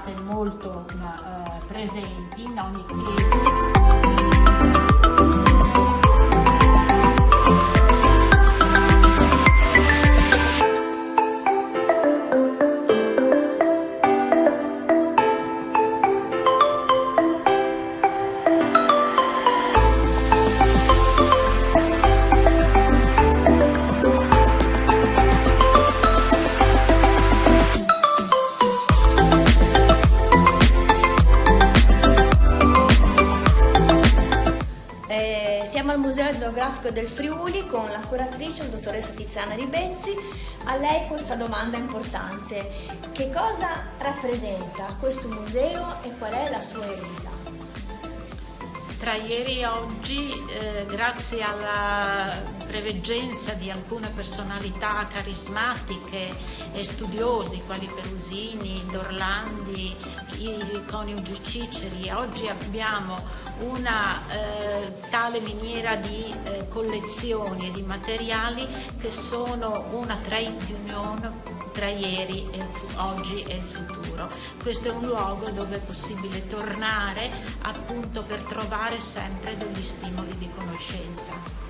state molto presenti in ogni chiesa. Siamo al Museo Etnografico del Friuli con la curatrice, la dottoressa Tiziana Ribezzi. A lei questa domanda importante: che cosa rappresenta questo museo e qual è la sua eredità? Tra ieri e oggi, grazie alla preveggenza di alcune personalità carismatiche e studiosi quali Perusini, Dorlandi, i coniugi Ciceri, oggi abbiamo una tale miniera di collezioni e di materiali che sono una trade union tra ieri, oggi e il futuro. Questo è un luogo dove è possibile tornare appunto per trovare sempre degli stimoli di conoscenza.